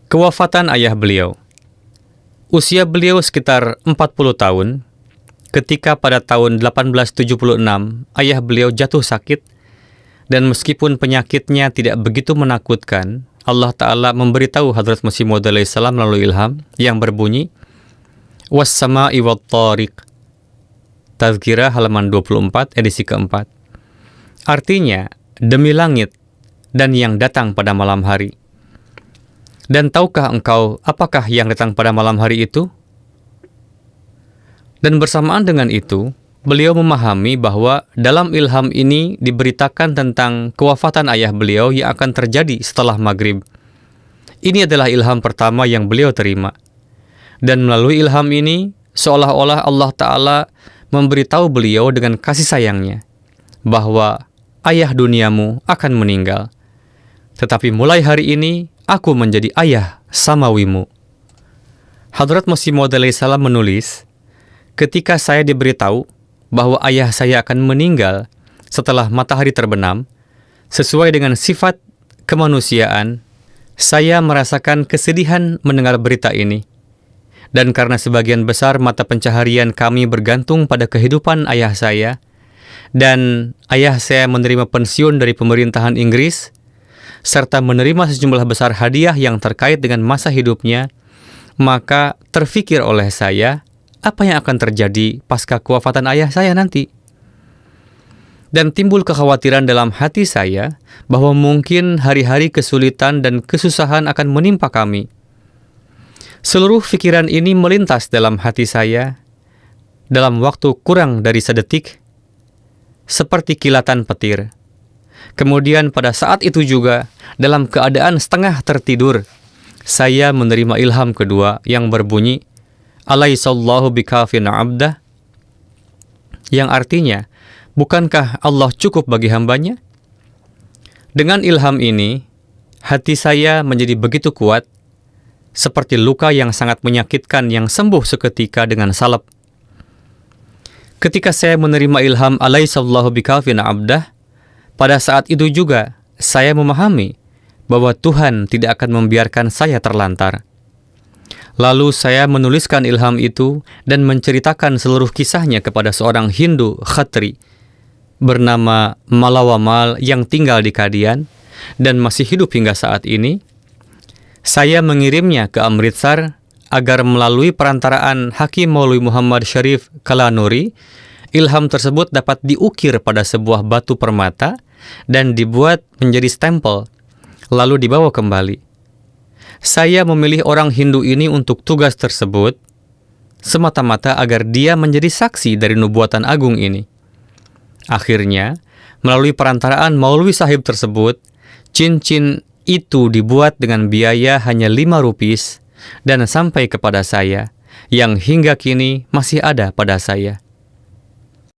Kewafatan ayah beliau. Usia beliau sekitar 40 tahun, ketika pada tahun 1876 ayah beliau jatuh sakit, dan meskipun penyakitnya tidak begitu menakutkan, Allah Ta'ala memberitahu Hadrat Masih Maud alaihi salam melalui ilham yang berbunyi, "Was-sama'i wat-tariq." Tazkirah halaman 24, edisi keempat. Artinya, demi langit dan yang datang pada malam hari. Dan tahukah engkau apakah yang datang pada malam hari itu? Dan bersamaan dengan itu, beliau memahami bahwa dalam ilham ini diberitakan tentang kewafatan ayah beliau yang akan terjadi setelah maghrib. Ini adalah ilham pertama yang beliau terima. Dan melalui ilham ini, seolah-olah Allah Ta'ala memberitahu beliau dengan kasih sayangnya, bahwa ayah duniamu akan meninggal. Tetapi mulai hari ini, aku menjadi ayah samawimu. Hadrat Masih Maud alaihi salam menulis, ketika saya diberitahu bahwa ayah saya akan meninggal setelah matahari terbenam, sesuai dengan sifat kemanusiaan, saya merasakan kesedihan mendengar berita ini. Dan karena sebagian besar mata pencaharian kami bergantung pada kehidupan ayah saya, dan ayah saya menerima pensiun dari pemerintahan Inggris, serta menerima sejumlah besar hadiah yang terkait dengan masa hidupnya, maka terfikir oleh saya, apa yang akan terjadi pasca kewafatan ayah saya nanti? Dan timbul kekhawatiran dalam hati saya bahwa mungkin hari-hari kesulitan dan kesusahan akan menimpa kami. Seluruh pikiran ini melintas dalam hati saya dalam waktu kurang dari sedetik, seperti kilatan petir. Kemudian pada saat itu juga, dalam keadaan setengah tertidur, saya menerima ilham kedua yang berbunyi, "Alaihissallahu bikafin abdah," yang artinya, bukankah Allah cukup bagi hambanya? Dengan ilham ini, hati saya menjadi begitu kuat, seperti luka yang sangat menyakitkan yang sembuh seketika dengan salep. Ketika saya menerima ilham "Alaihissallahu bikafin abdah," pada saat itu juga, saya memahami bahwa Tuhan tidak akan membiarkan saya terlantar. Lalu saya menuliskan ilham itu dan menceritakan seluruh kisahnya kepada seorang Hindu Khatri bernama Malawamal yang tinggal di Kadian dan masih hidup hingga saat ini. Saya mengirimnya ke Amritsar agar melalui perantaraan Hakim Maulwi Muhammad Sharif Kalanuri, ilham tersebut dapat diukir pada sebuah batu permata dan dibuat menjadi stempel, lalu dibawa kembali. Saya memilih orang Hindu ini untuk tugas tersebut, semata-mata agar dia menjadi saksi dari nubuatan agung ini. Akhirnya, melalui perantaraan Maulwi Sahib tersebut, cincin itu dibuat dengan biaya hanya 5 rupis dan sampai kepada saya, yang hingga kini masih ada pada saya.